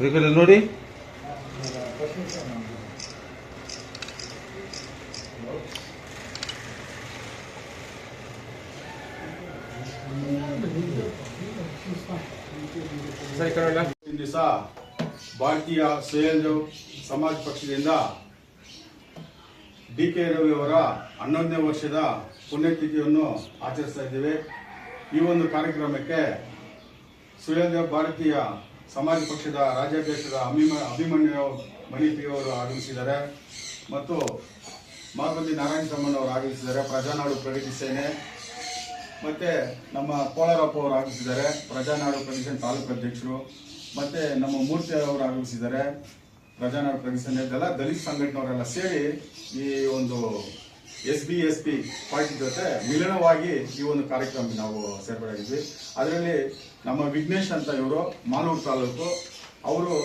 ನೋಡಿ. ದಿವಸ ಭಾರತೀಯ ಸ್ವಯಂ ಸಮಾಜ ಪಕ್ಷದಿಂದ ಡಿ.ಕೆ. ರವಿ ಅವರ 11ನೇ ವರ್ಷದ ಪುಣ್ಯತಿಥಿಯನ್ನು ಆಚರಿಸ್ತಾ ಇದ್ದೇವೆ. ಈ ಒಂದು ಕಾರ್ಯಕ್ರಮಕ್ಕೆ ಸ್ವಯಂ ಭಾರತೀಯ ಸಮಾಜ ಪಕ್ಷದ ರಾಜ್ಯಾಧ್ಯಕ್ಷರ ಅಭಿಮನ್ಯು ಮಣಿಪಿಯವರು ಆಗಮಿಸಿದ್ದಾರೆ ಮತ್ತು ಮಾತಂದಿ ನಾರಾಯಣ ಸ್ವಾಮಿ ಅವರು ಆಗಮಿಸಿದ್ದಾರೆ. ಪ್ರಜಾನಾಡು ಪ್ರಗತಿ ಸೇನೆ ಮತ್ತೆ ನಮ್ಮ ಕೋಲಾರಪ್ಪ ಅವರು ಆಗಮಿಸಿದ್ದಾರೆ, ಪ್ರಜಾನಾಡು ಪ್ರಗತಿ ಸೇನೆ ತಾಲೂಕು ಅಧ್ಯಕ್ಷರು. ಮತ್ತೆ ನಮ್ಮ ಮೂರ್ತಿ ಅವರು ಆಗಮಿಸಿದ್ದಾರೆ, ಪ್ರಜಾನಾಡು ಪ್ರಗತಿ ಸೇನೆ. ಇದೆಲ್ಲ ದಲಿತ ಸಂಘಟನೆಯವರೆಲ್ಲ ಸೇರಿ ಈ ಒಂದು SB/SP ಪಾರ್ಟಿ ಜೊತೆ ಮಿಲನವಾಗಿ ಈ ಒಂದು ಕಾರ್ಯಕ್ರಮ ನಾವು ಸೇರ್ಪಡೆಯಾಗಿದ್ವಿ. ಅದರಲ್ಲಿ ನಮ್ಮ ವಿಘ್ನೇಶ್ ಅಂತ ಇವರು ಮಾಲೂರು ತಾಲೂಕು, ಅವರು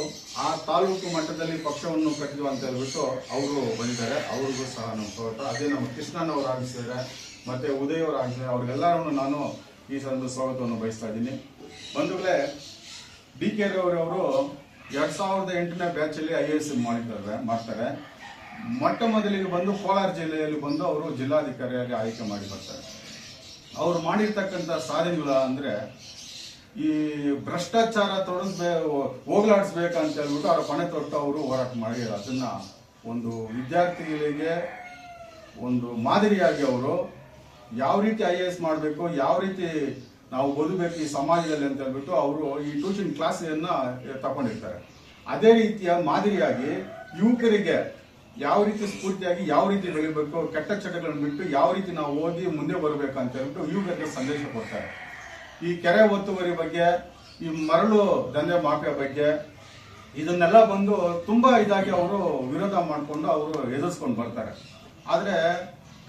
ಆ ತಾಲೂಕು ಮಟ್ಟದಲ್ಲಿ ಪಕ್ಷವನ್ನು ಕಟ್ಟಿದ್ವು ಅಂತ ಹೇಳ್ಬಿಟ್ಟು ಅವರು ಬಂದಿದ್ದಾರೆ. ಅವ್ರಿಗೂ ಸಹ ನಮ್ಮ ಸ್ವಾಗತ. ಅದೇ ನಮ್ಮ ಕೃಷ್ಣನ್ ಅವರು ಆಗಮಿಸಿದ್ದಾರೆ, ಮತ್ತೆ ಉದಯ್ ಅವರು ಆಗಮಿಸಿದ್ದಾರೆ. ಅವ್ರಿಗೆಲ್ಲರನ್ನು ನಾನು ಈ ಒಂದು ಸ್ವಾಗತವನ್ನು ಬಯಸ್ತಾ ಇದ್ದೀನಿ. ಬಂಧುಗಳೇ, ಡಿ.ಕೆ. ರವಿ ಅವರು 2008ನೇ ಬ್ಯಾಚಲ್ಲಿ IAS ಮಾಡ್ತಾರೆ. ಮೊಟ್ಟ ಮೊದಲಿಗೆ ಬಂದು ಕೋಲಾರ ಜಿಲ್ಲೆಯಲ್ಲಿ ಬಂದು ಅವರು ಜಿಲ್ಲಾಧಿಕಾರಿಯಾಗಿ ಆಯ್ಕೆ ಮಾಡಿ ಬರ್ತಾರೆ. ಅವರು ಮಾಡಿರ್ತಕ್ಕಂಥ ಸಾಧನೆಗಳು ಅಂದ್ರೆ ಈ ಭ್ರಷ್ಟಾಚಾರ ಹೋಗ್ಲಾಡಿಸ್ಬೇಕಂತ ಹೇಳ್ಬಿಟ್ಟು ಅವರ ಪಣೆ ತೊಟ್ಟು ಅವರು ಹೋರಾಟ ಮಾಡಿ ಅದನ್ನ ಒಂದು ವಿದ್ಯಾರ್ಥಿಗಳಿಗೆ ಒಂದು ಮಾದರಿಯಾಗಿ ಅವರು ಯಾವ ರೀತಿ IAS ಮಾಡಬೇಕು, ಯಾವ ರೀತಿ ನಾವು ಓದಬೇಕು ಈ ಸಮಾಜದಲ್ಲಿ ಅಂತ ಹೇಳ್ಬಿಟ್ಟು ಅವರು ಈ ಟ್ಯೂಷನ್ ಕ್ಲಾಸನ್ನ ತಗೊಂಡಿರ್ತಾರೆ. ಅದೇ ರೀತಿಯ ಮಾದರಿಯಾಗಿ ಯುವಕರಿಗೆ ಯಾವ ರೀತಿ ಸ್ಫೂರ್ತಿಯಾಗಿ ಯಾವ ರೀತಿ ಬೆಳಿಬೇಕು, ಕೆಟ್ಟ ಚಟಗಳನ್ನು ಬಿಟ್ಟು ಯಾವ ರೀತಿ ನಾವು ಓದಿ ಮುಂದೆ ಬರಬೇಕು ಅಂತ ಹೇಳ್ಬಿಟ್ಟು ಯುವಕರಿಗೆ ಸಂದೇಶ ಕೊಡ್ತಾರೆ. ಈ ಕೆರೆ ಒತ್ತುವರಿ ಬಗ್ಗೆ, ಈ ಮರಳು ದಂಧೆ ಮಾಫಿಯಾ ಬಗ್ಗೆ ಇದನ್ನೆಲ್ಲ ಬಂದು ತುಂಬಾ ಇದಾಗಿ ಅವರು ವಿರೋಧ ಮಾಡಿಕೊಂಡು ಅವರು ಎದುರಿಸ್ಕೊಂಡು ಬರ್ತಾರೆ. ಆದ್ರೆ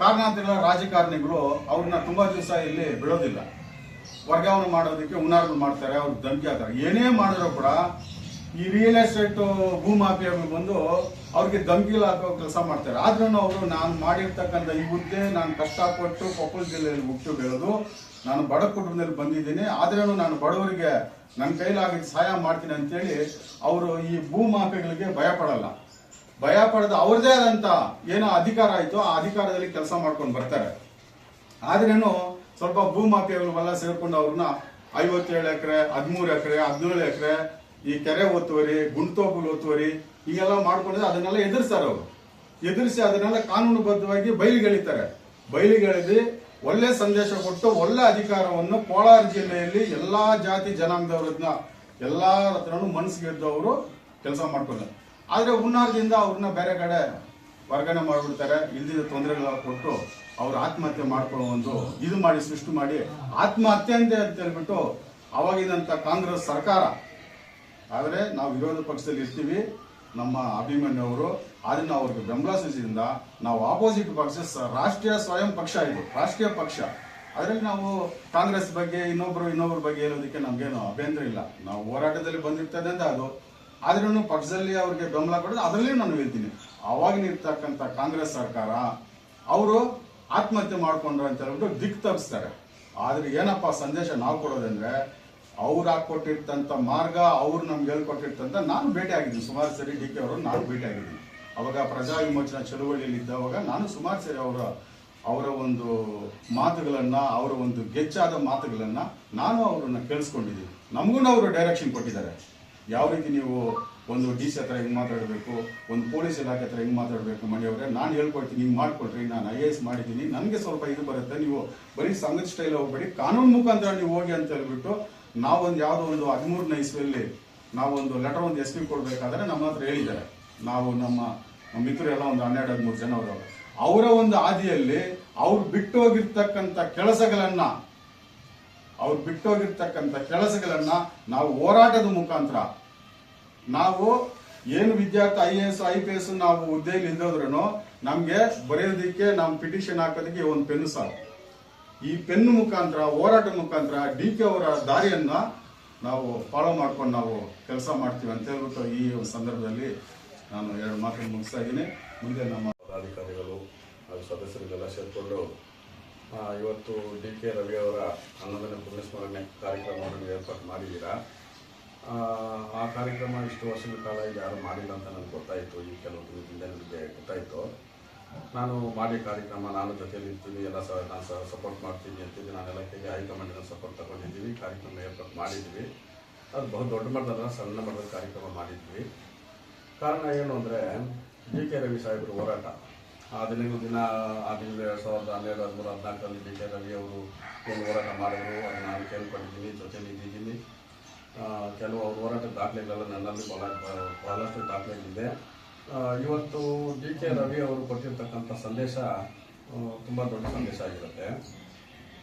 ಕಾರಣಾಂತರ ರಾಜಕಾರಣಿಗಳು ಅವ್ರನ್ನ ತುಂಬಾ ದಿವಸ ಇಲ್ಲಿ ಬಿಡೋದಿಲ್ಲ. ವರ್ಗಾವಣೆ ಮಾಡೋದಕ್ಕೆ ಹುನ್ನಾರಗಳು ಮಾಡ್ತಾರೆ, ಅವ್ರಿಗೆ ಧಮಕಿ ಹಾಕ್ತಾರೆ. ಏನೇ ಮಾಡಿದ್ರು ಕೂಡ ಈ ರಿಯಲ್ ಎಸ್ಟೇಟ್ ಭೂ ಮಾಫಿಯಾಗಳು ಬಂದು ಅವ್ರಿಗೆ ಧಮಕಿಗಳು ಹಾಕೋ ಕೆಲಸ ಮಾಡ್ತಾರೆ. ಆದ್ರೂ ಅವರು ನಾನು ಮಾಡಿರ್ತಕ್ಕಂಥ ಈ ಹುದ್ದೆ ನಾನು ಕಷ್ಟಪಟ್ಟು ಕೊಪ್ಪಳ ಜಿಲ್ಲೆಯಲ್ಲಿ ಹುಟ್ಟು ಬೆಳೆದು ನಾನು ಬಡ ಕುಟುಂಬದಲ್ಲಿ ಬಂದಿದ್ದೀನಿ, ಆದ್ರೂ ನಾನು ಬಡವರಿಗೆ ನನ್ನ ಕೈಲಾಗಿದ್ದು ಸಹಾಯ ಮಾಡ್ತೀನಿ ಅಂತೇಳಿ ಅವರು ಈ ಭೂ ಮಾಫಿಯಾಗಳಿಗೆ ಭಯ ಪಡದ ಅವ್ರದೇ ಆದಂತ ಏನೋ ಅಧಿಕಾರ ಆಯ್ತು ಆ ಅಧಿಕಾರದಲ್ಲಿ ಕೆಲಸ ಮಾಡ್ಕೊಂಡು ಬರ್ತಾರೆ. ಆದ್ರೇನು ಸ್ವಲ್ಪ ಭೂ ಮಾಫಿಯಾಗಳೆಲ್ಲ ಸೇರ್ಕೊಂಡು ಅವ್ರನ್ನ 57 ಎಕರೆ, 13 ಎಕರೆ, 17 ಎಕರೆ ಈ ಕೆರೆ ಒತ್ತುವರಿ, ಗುಂಡ್ತೋಪುಲ್ ಒತ್ತುವರಿ ಹೀಗೆಲ್ಲ ಮಾಡ್ಕೊಂಡಿದ್ರೆ ಅದನ್ನೆಲ್ಲ ಎದುರಿಸ್ತಾರೆ. ಅವರು ಎದುರಿಸಿ ಅದನ್ನೆಲ್ಲ ಕಾನೂನುಬದ್ಧವಾಗಿ ಬಯಲಿಗೆಳೆದು ಒಳ್ಳೆ ಸಂದೇಶ ಕೊಟ್ಟು ಒಳ್ಳೆ ಅಧಿಕಾರವನ್ನು ಕೋಲಾರ ಜಿಲ್ಲೆಯಲ್ಲಿ ಎಲ್ಲಾ ಜಾತಿ ಜನಾಂಗದವ್ರನ್ನ ಎಲ್ಲಾ ಹತ್ರನೂ ಮನಸ್ಸಿಗೆದ್ದವರು ಕೆಲಸ ಮಾಡ್ಕೊಂಡ್ರು. ಆದ್ರೆ ಹುನ್ನಾರದಿಂದ ಅವ್ರನ್ನ ಬೇರೆ ಕಡೆ ವರ್ಗಾವಣೆ ಮಾಡ್ಬಿಡ್ತಾರೆ. ಇಲ್ದಿದ್ದ ತೊಂದರೆಗಳ ಕೊಟ್ಟು ಅವ್ರು ಆತ್ಮಹತ್ಯೆ ಮಾಡ್ಕೊಳ್ಳೋ ಒಂದು ಇದು ಮಾಡಿ ಸೃಷ್ಟಿ ಮಾಡಿ ಆತ್ಮಹತ್ಯೆ ಅಂತ ಹೇಳ್ಬಿಟ್ಟು ಅವಾಗಿದ್ದಂತ ಕಾಂಗ್ರೆಸ್ ಸರ್ಕಾರ. ಆದ್ರೆ ನಾವು ವಿರೋಧ ಪಕ್ಷದಲ್ಲಿ ಇರ್ತೀವಿ, ನಮ್ಮ ಅಭಿಮನ್ಯು ಅವರು ಅದನ್ನ ಅವ್ರಿಗೆ ಬೆಂಬಲ ಸೂಚಿಸಿದಿಂದ ನಾವು ಆಪೋಸಿಟ್ ಪಕ್ಷ ರಾಷ್ಟ್ರೀಯ ಸ್ವಯಂ ಪಕ್ಷ, ಇದು ರಾಷ್ಟ್ರೀಯ ಪಕ್ಷ. ಅದರಲ್ಲಿ ನಾವು ಕಾಂಗ್ರೆಸ್ ಬಗ್ಗೆ ಇನ್ನೊಬ್ಬರ ಬಗ್ಗೆ ಹೇಳೋದಕ್ಕೆ ನಮ್ಗೇನು ಅಭ್ಯಂತರ ಇಲ್ಲ. ನಾವು ಹೋರಾಟದಲ್ಲಿ ಬಂದಿರ್ತದೆ ಅಂತ ಅದು. ಆದ್ರೂ ಪಕ್ಷದಲ್ಲಿ ಅವ್ರಿಗೆ ಬೆಂಬಲ ಕೊಡೋದು ಅದರಲ್ಲಿ ನಾನು ಹೇಳ್ತೀನಿ. ಅವಾಗಿನ ಇರ್ತಕ್ಕಂಥ ಕಾಂಗ್ರೆಸ್ ಸರ್ಕಾರ ಅವರು ಆತ್ಮಹತ್ಯೆ ಮಾಡ್ಕೊಂಡ್ರು ಅಂತ ಹೇಳ್ಬಿಟ್ಟು ದಿಕ್ಕು ತಪ್ಪಿಸ್ತಾರೆ. ಆದ್ರೆ ಏನಪ್ಪಾ ಸಂದೇಶ ನಾವು ಕೊಡೋದಂದ್ರೆ ಅವ್ರು ಹಾಕೊಟ್ಟಿರ್ತಂತ ಮಾರ್ಗ, ಅವ್ರು ನಮ್ಗೆ ಹೇಳ್ಕೊಟ್ಟಿರ್ತಂತ ನಾನು ಭೇಟಿ ಆಗಿದ್ದೀನಿ ಸುಮಾರು ಸರಿ. ಡಿ.ಕೆ. ಅವರು ನಾನು ಭೇಟಿ ಆಗಿದ್ದೀನಿ. ಅವಾಗ ಪ್ರಜಾ ವಿಮೋಚನಾ ಚಳುವಳಿಯಲ್ಲಿ ಇದ್ದವಾಗ ನಾನು ಸುಮಾರು ಸರಿ ಅವರ ಒಂದು ಮಾತುಗಳನ್ನ, ಅವರ ಒಂದು ಗೆಚ್ಚಾದ ಮಾತುಗಳನ್ನ ನಾನು ಅವ್ರನ್ನ ಕೇಳಿಸ್ಕೊಂಡಿದ್ದೀನಿ. ನಮಗೂ ಅವರು ಡೈರೆಕ್ಷನ್ ಕೊಟ್ಟಿದ್ದಾರೆ. ಯಾವ ರೀತಿ ನೀವು ಒಂದು DC ಹತ್ರ ಹಿಂಗ್ ಮಾತಾಡಬೇಕು, ಒಂದು ಪೊಲೀಸ್ ಇಲಾಖೆ ಹತ್ರ ಹಿಂಗ್ ಮಾತಾಡಬೇಕು, ಮನೆಯವರೇ ನಾನು ಹೇಳ್ಕೊಡ್ತೀನಿ, ಹಿಂಗ್ ಮಾಡ್ಕೊಡ್ರಿ, ನಾನು IAS ಮಾಡಿದ್ದೀನಿ, ನನಗೆ ಸ್ವಲ್ಪ ಇದು ಬರುತ್ತೆ, ನೀವು ಬರೀ ಸಂಘದ ಸ್ಟೈಲ್ ಹೋಗ್ಬೇಡಿ, ಕಾನೂನು ಮುಖಾಂತರ ನೀವು ಹೋಗಿ ಅಂತ ಹೇಳ್ಬಿಟ್ಟು ನಾವೊಂದು ಯಾವುದೋ ಒಂದು 13ನೇ ಇಸ್ವಿಯಲ್ಲಿ ನಾವೊಂದು ಲೆಟರ್ ಒಂದು SP ಕೊಡ್ಬೇಕಾದ್ರೆ ನಮ್ಮ ಹತ್ರ ಹೇಳಿದ್ದಾರೆ. ನಾವು ನಮ್ಮ ಮಿತ್ರರೆಲ್ಲ ಒಂದು 12-13 ಜನ ಅವರ ಒಂದು ಹಾದಿಯಲ್ಲಿ ಅವ್ರು ಬಿಟ್ಟು ಹೋಗಿರ್ತಕ್ಕಂಥ ಕೆಲಸಗಳನ್ನ ನಾವು ಹೋರಾಟದ ಮುಖಾಂತರ ನಾವು ಏನು ವಿದ್ಯಾರ್ಥಿ IAS IPS ನಾವು ಹುದ್ದೆಯಲ್ಲಿ ಇದ್ದೋದ್ರೂ ನಮ್ಗೆ ಬರೆಯೋದಿಕ್ಕೆ ನಾವು ಪಿಟಿಷನ್ ಹಾಕೋದಕ್ಕೆ ಒಂದು ಪೆನ್ನು ಸಾಕು. ಈ ಪೆನ್ನು ಮುಖಾಂತರ ಹೋರಾಟ ಮುಖಾಂತರ ಡಿ.ಕೆ. ಅವರ ದಾರಿಯನ್ನ ನಾವು ಫಾಲೋ ಮಾಡ್ಕೊಂಡು ನಾವು ಕೆಲಸ ಮಾಡ್ತೀವಿ ಅಂತ ಹೇಳ್ಬಿಟ್ಟು ಈ ಒಂದು ಸಂದರ್ಭದಲ್ಲಿ ನಾನು 2 ಮಾತನ್ನು ಮುಗಿಸ್ತಾ ಇದ್ದೀನಿ. ಮುಂದೆ ನಮ್ಮ ಅಧಿಕಾರಿಗಳು ಹಾಗೂ ಸದಸ್ಯರಿಗೆಲ್ಲ ಸೇರಿಕೊಂಡು ಇವತ್ತು ಡಿ.ಕೆ. ರವಿ ಅವರ 11ನೇ ಪುಣ್ಯಸ್ಮರಣೆ ಕಾರ್ಯಕ್ರಮವನ್ನು ಏರ್ಪಾಡು ಮಾಡಿದ್ದೀರಾ. ಆ ಕಾರ್ಯಕ್ರಮ ಇಷ್ಟು ವರ್ಷಗಳ ಕಾಲ ಯಾರು ಮಾಡಿಲ್ಲ ಅಂತ ನನಗೆ ಗೊತ್ತಾಯಿತು. ಈ ಕೆಲವು ದಿನದಿಂದ ನನಗೆ ಗೊತ್ತಾಯಿತು. ನಾನು ಮಾಡಿ ಕಾರ್ಯಕ್ರಮ, ನಾನು ಜೊತೆಯಲ್ಲಿ ಇರ್ತೀನಿ, ಎಲ್ಲ ನಾನು ಸಪೋರ್ಟ್ ಮಾಡ್ತೀನಿ ಅಂತಿದ್ದೆ. ನಾನೆಲ್ಲ ಹೈಕಮಾಂಡಿನ ಸಪೋರ್ಟ್ ತಗೊಂಡಿದ್ದೀವಿ, ಕಾರ್ಯಕ್ರಮ ಏರ್ಪಾಟ್ ಮಾಡಿದ್ವಿ. ಅದು ಬಹು ದೊಡ್ಡ ಮಟ್ಟದ ಸಣ್ಣ ಮಟ್ಟದ ಕಾರ್ಯಕ್ರಮ ಮಾಡಿದ್ವಿ. ಕಾರಣ ಏನು ಅಂದರೆ DK ರವಿ ಸಾಹೇಬರು ಹೋರಾಟ ಆ ದಿನಗಳು ದಿನ 2012, 2013, 2014 DK ರವಿ ಅವರು ಏನು ಹೋರಾಟ ಮಾಡಿದ್ರು ಅದು ನಾನು ಕೇಳ್ಕೊಂಡಿದ್ದೀನಿ, ಜೊತೆಲಿ ಇದ್ದೀನಿ. ಕೆಲವು ಅವ್ರ ಹೋರಾಟದ ದಾಖಲೆಗಳೆಲ್ಲ ನನ್ನಲ್ಲಿ ಬಹಳಷ್ಟು ದಾಖಲೆಗಳಿದೆ. ಇವತ್ತು DK ರವಿ ಅವರು ಕೊಟ್ಟಿರ್ತಕ್ಕಂಥ ಸಂದೇಶ ತುಂಬ ದೊಡ್ಡ ಸಂದೇಶ ಆಗಿರುತ್ತೆ.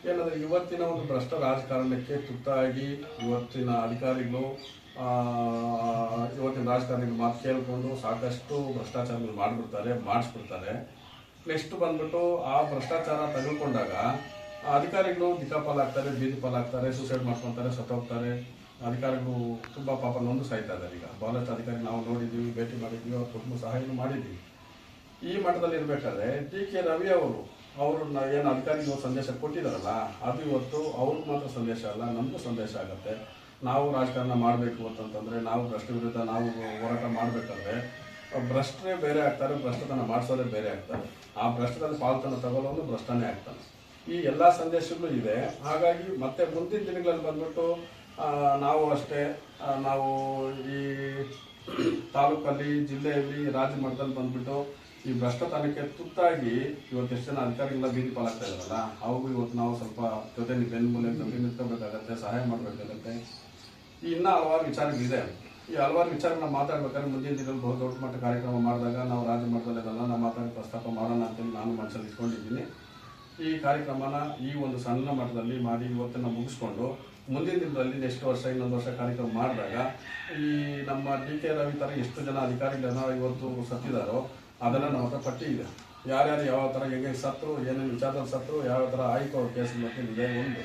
ಏನಂದರೆ ಇವತ್ತಿನ ಒಂದು ಭ್ರಷ್ಟ ರಾಜಕಾರಣಕ್ಕೆ ತುತ್ತಾಗಿ ಇವತ್ತಿನ ಅಧಿಕಾರಿಗಳು ಇವತ್ತಿನ ರಾಜಕಾರಣಿಗಳು ಮಾತು ಕೇಳಿಕೊಂಡು ಸಾಕಷ್ಟು ಭ್ರಷ್ಟಾಚಾರಗಳು ಮಾಡಿಸ್ಬಿಡ್ತಾರೆ. ನೆಕ್ಸ್ಟ್ ಬಂದ್ಬಿಟ್ಟು ಆ ಭ್ರಷ್ಟಾಚಾರ ತೆಗೆದುಕೊಂಡಾಗ ಅಧಿಕಾರಿಗಳು ದಿಕ್ಕಾಪಾಲಾಗ್ತಾರೆ, ಬೀದಿ ಪಾಲಾಗ್ತಾರೆ, ಸೂಸೈಡ್ ಮಾಡ್ಕೊತಾರೆ, ಸತ್ತೋಗ್ತಾರೆ. ಅಧಿಕಾರಿಗಳು ತುಂಬ ಪಾಪ ನೊಂದು ಸಾಯ್ತಾ ಇದ್ದಾರೆ. ಈಗ ಬಹಳಷ್ಟು ಅಧಿಕಾರಿ ನಾವು ನೋಡಿದ್ದೀವಿ, ಭೇಟಿ ಮಾಡಿದ್ದೀವಿ, ಅವ್ರ ಕುಟುಂಬ ಸಹಾಯನೂ ಮಾಡಿದ್ದೀವಿ. ಈ ಮಟ್ಟದಲ್ಲಿ ಇರಬೇಕಾದ್ರೆ DK ರವಿ ಅವರು ಏನು ಅಧಿಕಾರಿಗಳು ಸಂದೇಶ ಕೊಟ್ಟಿದ್ದಾರಲ್ಲ, ಅದು ಇವತ್ತು ಅವ್ರಿಗೆ ಮಾತ್ರ ಸಂದೇಶ ಅಲ್ಲ, ನಮಗೂ ಸಂದೇಶ ಆಗುತ್ತೆ. ನಾವು ರಾಜಕಾರಣ ಮಾಡಬೇಕು ಅಂತಂತಂದರೆ, ನಾವು ಭ್ರಷ್ಟ ವಿರುದ್ಧ ನಾವು ಹೋರಾಟ ಮಾಡಬೇಕಾದ್ರೆ ಭ್ರಷ್ಟರೇ ಬೇರೆ ಆಗ್ತಾರೆ, ಭ್ರಷ್ಟತನ ಮಾಡಿಸೋದೇ ಬೇರೆ ಆಗ್ತಾರೆ. ಆ ಭ್ರಷ್ಟದಲ್ಲಿ ಪಾಲ್ತನ ತಗೊಳ್ಳೋನು ಭ್ರಷ್ಟನೇ ಆಗ್ತಾನೆ. ಈ ಎಲ್ಲ ಸಂದೇಶಗಳು ಇದೆ. ಹಾಗಾಗಿ ಮತ್ತೆ ಮುಂದಿನ ದಿನಗಳಲ್ಲಿ ಬಂದ್ಬಿಟ್ಟು ನಾವು ಅಷ್ಟೇ, ನಾವು ಈ ತಾಲೂಕಲ್ಲಿ, ಜಿಲ್ಲೆಯಲ್ಲಿ, ರಾಜ್ಯ ಮಟ್ಟದಲ್ಲಿ ಬಂದ್ಬಿಟ್ಟು ಈ ಭ್ರಷ್ಟತನಕ್ಕೆ ತುತ್ತಾಗಿ ಇವತ್ತು ಎಷ್ಟು ಜನ ಅಧಿಕಾರಿಗಳ ಬೀದಿ ಪಾಲಾಗ್ತಾ ಇದ್ದಾರಲ್ಲ, ಅವು ಇವತ್ತು ನಾವು ಸ್ವಲ್ಪ ಜೊತೆ ಬೆನ್ಮೂಲೆ ನಿಂತ್ಕೋಬೇಕಾಗತ್ತೆ, ಸಹಾಯ ಮಾಡಬೇಕಾಗತ್ತೆ. ಇನ್ನೂ ಹಲವಾರು ವಿಚಾರಗಳಿದೆ. ಈ ಹಲವಾರು ವಿಚಾರಗಳನ್ನ ಮಾತಾಡ್ಬೇಕಾದ್ರೆ ಮುಂದಿನ ದಿನದಲ್ಲಿ ಬಹು ದೊಡ್ಡ ಮಟ್ಟ ಕಾರ್ಯಕ್ರಮ ಮಾಡಿದಾಗ ನಾವು ರಾಜ್ಯ ಮಟ್ಟದಲ್ಲೆಲ್ಲ ನಾವು ಮಾತಾಡಿ ಪ್ರಸ್ತಾಪ ಮಾಡೋಣ ಅಂತೇಳಿ ನಾನು ಮನಸ್ಸಲ್ಲಿ ಇಟ್ಕೊಂಡಿದ್ದೀನಿ. ಈ ಕಾರ್ಯಕ್ರಮನ ಈ ಒಂದು ಸಣ್ಣ ಮಟ್ಟದಲ್ಲಿ ಮಾಡಿ ಇವತ್ತನ್ನು ಮುಗಿಸ್ಕೊಂಡು ಮುಂದಿನ ದಿನದಲ್ಲಿ ನೆಕ್ಸ್ಟ್ ವರ್ಷ, ಇನ್ನೊಂದು ವರ್ಷ ಕಾರ್ಯಕ್ರಮ ಮಾಡಿದಾಗ ಈ ನಮ್ಮ DK ರವಿ ಥರ ಎಷ್ಟು ಜನ ಅಧಿಕಾರಿಗಳನ್ನ ಇವತ್ತು ಸತ್ತಿದಾರೋ ಅದೆಲ್ಲ ನಮ್ಮ ಹತ್ರ ಪಟ್ಟಿ ಇದೆ. ಯಾರ್ಯಾರು ಯಾವ ಥರ ಹೆಂಗೆ ಸತ್ತರು, ಏನೇನು ವಿಚಾರದಲ್ಲಿ ಸತ್ತರು, ಯಾವ ಥರ ಆಯಿತು ಅವ್ರ ಕೇಸ್ ಇದೆ. ಒಂದು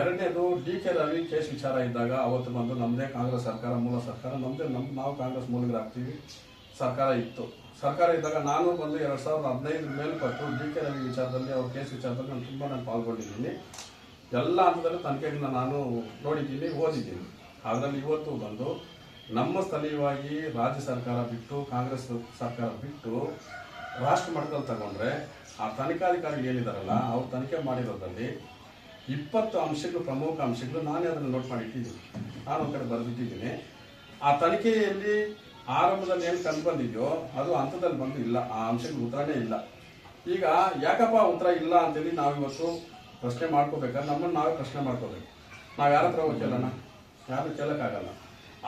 ಎರಡನೇದು DK ರವಿ ಕೇಸ್ ವಿಚಾರ ಇದ್ದಾಗ ಅವತ್ತು ಬಂದು ನಮ್ಮದೇ ಕಾಂಗ್ರೆಸ್ ಸರ್ಕಾರ, ಮೂಲ ಸರ್ಕಾರ ನಮ್ಮದೇ, ನಾವು ಕಾಂಗ್ರೆಸ್ ಮೂಲಗಳಾಗ್ತೀವಿ, ಸರ್ಕಾರ ಇತ್ತು. ಸರ್ಕಾರ ಇದ್ದಾಗ ನಾನು ಬಂದು 2015 ಮೇಲ್ಪಟ್ಟು DK ರವಿ ವಿಚಾರದಲ್ಲಿ, ಅವ್ರ ಕೇಸ್ ವಿಚಾರದಲ್ಲಿ ನಾನು ಪಾಲ್ಗೊಂಡಿದ್ದೀನಿ. ಎಲ್ಲ ಹಂತದಲ್ಲೂ ತನಿಖೆಗಳನ್ನ ನಾನು ನೋಡಿದ್ದೀನಿ, ಓದಿದ್ದೀನಿ. ಅದರಲ್ಲಿ ಇವತ್ತು ಬಂದು ನಮ್ಮ ಸ್ಥಳೀಯವಾಗಿ ರಾಜ್ಯ ಸರ್ಕಾರ ಬಿಟ್ಟು, ಕಾಂಗ್ರೆಸ್ ಸರ್ಕಾರ ಬಿಟ್ಟು ರಾಷ್ಟ್ರ ಮಟ್ಟದಲ್ಲಿ ತಗೊಂಡ್ರೆ ಆ ತನಿಖಾಧಿಕಾರಿಗಳು ಏನಿದಾರಲ್ಲ, ಅವ್ರು ತನಿಖೆ ಮಾಡಿರೋದ್ರಲ್ಲಿ 20 ಅಂಶಗಳು, ಪ್ರಮುಖ ಅಂಶಗಳು ನಾನೇ ಅದನ್ನು ನೋಟ್ ಮಾಡಿ ಇಟ್ಟಿದ್ದೀನಿ. ನಾನು ಒಂದು ಕಡೆ ಬರೆದಿಟ್ಟಿದ್ದೀನಿ. ಆ ತನಿಖೆಯಲ್ಲಿ ಆರಂಭದಲ್ಲಿ ಏನು ಕಂಡು ಬಂದಿದೆಯೋ ಅದು ಹಂತದಲ್ಲಿ ಬಂದು ಇಲ್ಲ, ಆ ಅಂಶಗಳು ಉತ್ತರನೇ ಇಲ್ಲ. ಈಗ ಯಾಕಪ್ಪ ಉತ್ತರ ಇಲ್ಲ ಅಂತೇಳಿ ನಾವು ಇವತ್ತು ಪ್ರಶ್ನೆ ಮಾಡ್ಕೋಬೇಕಾದ್ರೆ ನಮ್ಮನ್ನು ನಾವೇ ಪ್ರಶ್ನೆ ಮಾಡ್ಕೋಬೇಕು. ನಾವು ಯಾರ ಹತ್ರ ಹೋಗಿ ಕೇಳೋಣ? ಯಾರು ಕೇಳೋಕ್ಕಾಗಲ್ಲ.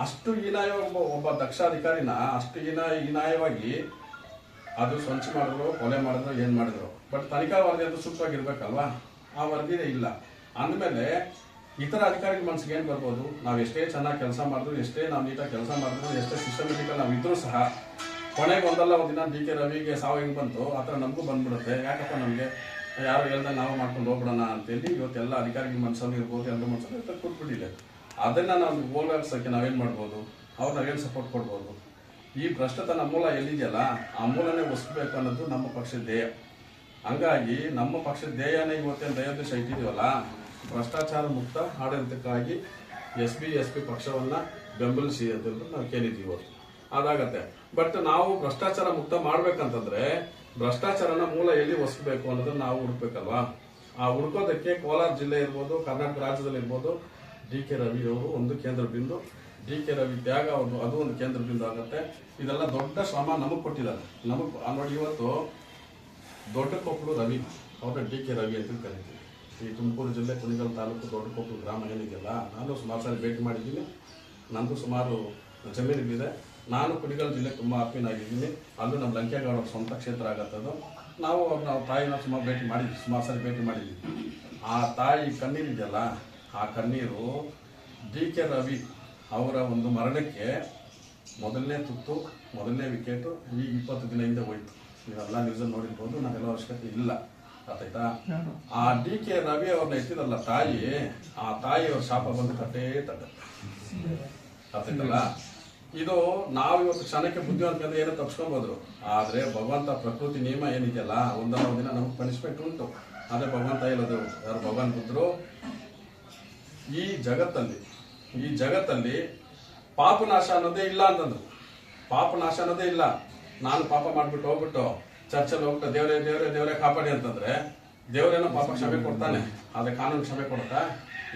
ಅಷ್ಟು ಹೀನಾಯ ಒಬ್ಬ ದಕ್ಷ ಅಧಿಕಾರಿನ ಅಷ್ಟು ಹೀನಾಯವಾಗಿ ಅದು ಸಂಚು ಮಾಡಿದ್ರು, ಕೊಲೆ ಮಾಡಿದ್ರು, ಏನು ಮಾಡಿದ್ರು. ಬಟ್ ತನಿಖಾ ವರದಿ ಅದು ಸೂಕ್ತವಾಗಿರ್ಬೇಕಲ್ವಾ? ಆ ವರದಿನೇ ಇಲ್ಲ. ಅಂದಮೇಲೆ ಇತರ ಅಧಿಕಾರಿಗಳ ಮನಸ್ಸಿಗೆ ಏನು ಬರ್ಬೋದು? ನಾವು ಎಷ್ಟೇ ಚೆನ್ನಾಗಿ ಕೆಲಸ ಮಾಡಿದ್ರು, ಎಷ್ಟೇ ನಾವು ನೀಟಾಗಿ ಕೆಲಸ ಮಾಡಿದ್ರು, ಎಷ್ಟೇ ಸಿಸ್ಟಮೆಟಿಕಲ್ ನಾವು ಇದ್ರೂ ಸಹ ಕೊನೆಗೆ ಒಂದಲ್ಲ ಒಂದು ದಿನ DK ರವಿಗೆ ಸಾವು ಹೆಂಗೆ ಬಂತು ಆ ಥರ ನಮಗೂ ಬಂದ್ಬಿಡುತ್ತೆ. ಯಾಕಪ್ಪ ನಮಗೆ ಯಾರು ಹೇಳ್ದಂಗೆ ನಾವು ಮಾಡ್ಕೊಂಡು ಹೋಗ್ಬಿಡೋಣ ಅಂತೇಳಿ ಇವತ್ತೆಲ್ಲ ಅಧಿಕಾರಿಗಳ ಮನಸ್ಸಲ್ಲಿ ಇರ್ಬೋದು, ಎಲ್ಲರ ಮನಸ್ಸಲ್ಲಿ ಕೂತ್ಬಿಟ್ಟಿದೆ. ಅದನ್ನು ನಾವು ಹೋಗ್ಸೋಕ್ಕೆ ನಾವೇನು ಮಾಡ್ಬೋದು? ಅವ್ರು ನಾವೇನು ಸಪೋರ್ಟ್ ಕೊಡ್ಬೋದು? ಈ ಭ್ರಷ್ಟತನ ಮೂಲ ಎಲ್ಲಿದೆಯಲ್ಲ, ಆ ಮೂಲನೇ ಒಸ್ಬೇಕು ಅನ್ನೋದು ನಮ್ಮ ಪಕ್ಷದ ಧ್ಯೇಯ. ಹಂಗಾಗಿ ನಮ್ಮ ಪಕ್ಷದ ಧ್ಯೇಯನೇ ಇವತ್ತೇನು ದಯೋದ್ದೇಶ ಇಟ್ಟಿದ್ದೀವಲ್ಲ, ಭ್ರಷ್ಟಾಚಾರ ಮುಕ್ತ ಆಡಳಿತಕ್ಕಾಗಿ SB ಪಕ್ಷವನ್ನು ಬೆಂಬಲಿಸಿ ಅಂತ ನಾವು ಕೇಳಿದ್ದೀವಿ. ಇವತ್ತು ಅದಾಗತ್ತೆ. ಬಟ್ ನಾವು ಭ್ರಷ್ಟಾಚಾರ ಮುಕ್ತ ಮಾಡ್ಬೇಕಂತಂದ್ರೆ ಭ್ರಷ್ಟಾಚಾರನ ಮೂಲ ಎಲ್ಲಿ ಒಸ್ಬೇಕು ಅನ್ನೋದನ್ನ ನಾವು ಹುಡುಕ್ಬೇಕಲ್ವಾ? ಆ ಹುಡ್ಕೋದಕ್ಕೆ ಕೋಲಾರ ಜಿಲ್ಲೆ ಇರ್ಬೋದು, ಕರ್ನಾಟಕ ರಾಜ್ಯದಲ್ಲಿ ಇರ್ಬೋದು, DK ರವಿ ಅವರು ಒಂದು ಕೇಂದ್ರ ಬಿಂದು, DK ರವಿ ತ್ಯಾಗ ಅದು ಒಂದು ಕೇಂದ್ರ ಬಿಂದು ಆಗುತ್ತೆ. ಇದೆಲ್ಲ ದೊಡ್ಡ ಶ್ರಮ ನಮಗೆ ಕೊಟ್ಟಿದ್ದಾರೆ. ನೋಡಿ, ಇವತ್ತು ದೊಡ್ಡಕೊಪ್ಪಲು ರವಿ ಅವ್ರನ್ನ DK ರವಿ ಅಂತ ಕರಿತೀವಿ. ಈ ತುಮಕೂರು ಜಿಲ್ಲೆ ಕುಣಿಗಲ್ ತಾಲೂಕು ದೊಡ್ಡಕೊಪ್ಪಲು ಗ್ರಾಮ ಏನಿದೆಯಲ್ಲ, ನಾನು ಸುಮಾರು ಸಾರಿ ಭೇಟಿ ಮಾಡಿದ್ದೀನಿ. ನಂದು ಸುಮಾರು ಜಮೀನುಗಳಿದೆ. ನಾನು ಕುಣಿಗಲ್ ಜಿಲ್ಲೆ ತುಂಬ ಆತ್ಮೀಯನಾಗಿದ್ದೀನಿ. ಅಲ್ಲೂ ನಮ್ಮ ಲಂಕೇಗೌಡ ಸ್ವಂತ ಕ್ಷೇತ್ರ ಆಗತ್ತದು. ನಾವು ತಾಯಿನ ಸುಮಾರು ಸಾರಿ ಭೇಟಿ ಮಾಡಿದ್ದೀವಿ. ಆ ತಾಯಿ ಕಣ್ಣೀರಿದೆಯಲ್ಲ, ಆ ಕಣ್ಣೀರು DK ರವಿ ಅವರ ಒಂದು ಮರಣಕ್ಕೆ ಮೊದಲನೇ ತುತ್ತು, ಮೊದಲನೇ ವಿಕೆಟು ಈಗ 20 ದಿನ ಹಿಂದೆ ಹೋಯ್ತು. ನೀವೆಲ್ಲ ನ್ಯೂಸಲ್ಲಿ ನೋಡಿರ್ಬೋದು, ನಾವೆಲ್ಲ ಅವಶ್ಯಕತೆ ಇಲ್ಲ. ಆಯ್ತಾ? ಆ DK ರವಿ ಅವ್ರನ್ನ ಎತ್ತಿರಲ್ಲ ತಾಯಿ, ಆ ತಾಯಿಯವ್ರ ಶಾಪ ಬಂದು ಕಟ್ಟೇ ಆಯ್ತಲ್ಲ. ಇದು ನಾವು ಇವತ್ತು ಕ್ಷಣಕ್ಕೆ ಬುದ್ಧಿವಂತ ಏನೋ ತಪ್ಸ್ಕೊಬೋದು. ಆದರೆ ಭಗವಂತ ಪ್ರಕೃತಿ ನಿಯಮ ಏನಿದೆಯಲ್ಲ, ಒಂದಲ್ಲ ಒಂದಿನ ನಮಗೆ ಪನಿಷ್ಮೆಂಟ್ ಉಂಟು. ಅದೇ ಭಗವಂತ ಹೇಳೋದು, ಯಾರು ಭಗವಾನ್ ಬುದ್ಧರು, ಈ ಜಗತ್ತಲ್ಲಿ ಈ ಜಗತ್ತಲ್ಲಿ ಪಾಪನಾಶ ಅನ್ನೋದೇ ಇಲ್ಲ ಅಂತಂದ್ರು. ಪಾಪನಾಶ ಅನ್ನೋದೇ ಇಲ್ಲ. ನಾನು ಪಾಪ ಮಾಡ್ಬಿಟ್ಟು ಹೋಗ್ಬಿಟ್ಟು ಚರ್ಚಲ್ಲಿ ಹೋಗ್ಬಿಟ್ಟು ದೇವರೇ ದೇವರೇ ದೇವರೇ ಕಾಪಾಡಿ ಅಂತಂದ್ರೆ ದೇವರೇನೋ ಪಾಪ ಕ್ಷಮೆ ಕೊಡ್ತಾನೆ, ಆದ್ರೆ ಕಾನೂನು ಕ್ಷಮೆ ಕೊಡುತ್ತಾ?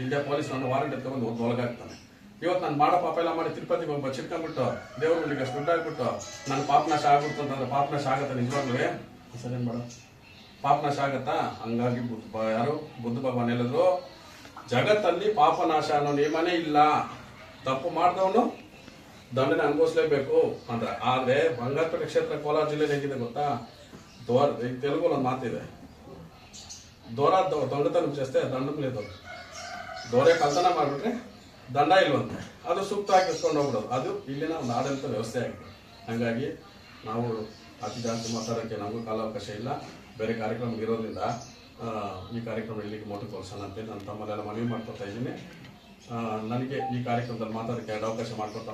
ಇಂಡಿಯಾ ಪೊಲೀಸ್ ನನ್ನ ವಾರಂಟ್ ಎತ್ಕೊಂಡು ಒಂದು ಒಳಗಾಗ್ತಾನೆ. ಇವತ್ತು ನಾನು ಮಾಡೋ ಪಾಪ ಎಲ್ಲ ಮಾಡಿ ತಿರುಪತಿಗೆ ಹೋಗ್ಬ ಚಿಟ್ಕೊಂಡ್ಬಿಟ್ಟು ದೇವ್ರ ಮನೆಗೆ ಅಷ್ಟು ದುಡ್ಡು ಆಗ್ಬಿಟ್ಟು ನನ್ನ ಪಾಪನಾಶ ಆಗ್ಬಿಡ್ತು ಅಂತಂದ್ರೆ ಪಾಪನಾಶ ಆಗತ್ತಾ ನಿಜವಾಗ್ಲೂ? ಸರಿ ಮಾಡು, ಪಾಪನಾಶ ಆಗತ್ತಾ? ಹಂಗಾಗಿ ಯಾರು ಬುದ್ಧ ಭಗವಾನ್ ಹೇಳಿದ್ರು, ಜಗತ್ತಲ್ಲಿ ಪಾಪನಾಶ ಅನ್ನೋ ನಿಯಮನೇ ಇಲ್ಲ. ತಪ್ಪು ಮಾಡಿದವನು ದಂಡನೆ ಅನುಭವಿಸ್ಲೇಬೇಕು ಅಂದ್ರೆ. ಆದ್ರೆ ಬಂಗಾರಪೇಟೆ ಕ್ಷೇತ್ರ ಕೋಲಾರ ಜಿಲ್ಲೆಯಲ್ಲಿ ಹೇಗಿದೆ ಗೊತ್ತಾ? ತೆಲುಗು ಒಂದು ಮಾತಿದೆ, ದೊರ ದೊಂಗತನ చేస్తే ದಂಡ లేదు, ದೊರೆ ಕಳ್ತನ ಮಾಡ್ಬಿಟ್ರೆ ದಂಡ ಇಲ್ವಂತೆ. ಅದು ಸೂಕ್ತವಾಗಿ ಇಸ್ಕೊಂಡು ಹೋಗ್ಬಿಡೋದು. ಅದು ಇಲ್ಲಿನ ಒಂದು ಆಡಳಿತ ವ್ಯವಸ್ಥೆ ಆಗಿದೆ. ಹಾಗಾಗಿ ನಾವು ಅತಿ ಜಾಸ್ತಿ ಮಾತಾಡೋಕ್ಕೆ ನಮಗೂ ಕಾಲಾವಕಾಶ ಇಲ್ಲ, ಬೇರೆ ಕಾರ್ಯಕ್ರಮ ಇರೋದ್ರಿಂದ ಈ ಕಾರ್ಯಕ್ರಮ ಇಲ್ಲಿಗೆ ಮೊಟಕುಗೊಳಿಸೋಣ ಅಂತೇಳಿ ನಾನು ತಮ್ಮಲ್ಲೆಲ್ಲ ಮನವಿ ಮಾಡ್ಕೊತಾ ಇದ್ದೀನಿ. ನನಗೆ ಈ ಕಾರ್ಯಕ್ರಮದಲ್ಲಿ ಮಾತಾಡೋಕ್ಕೆ ಅವಕಾಶ ಮಾಡ್ಕೊತಾ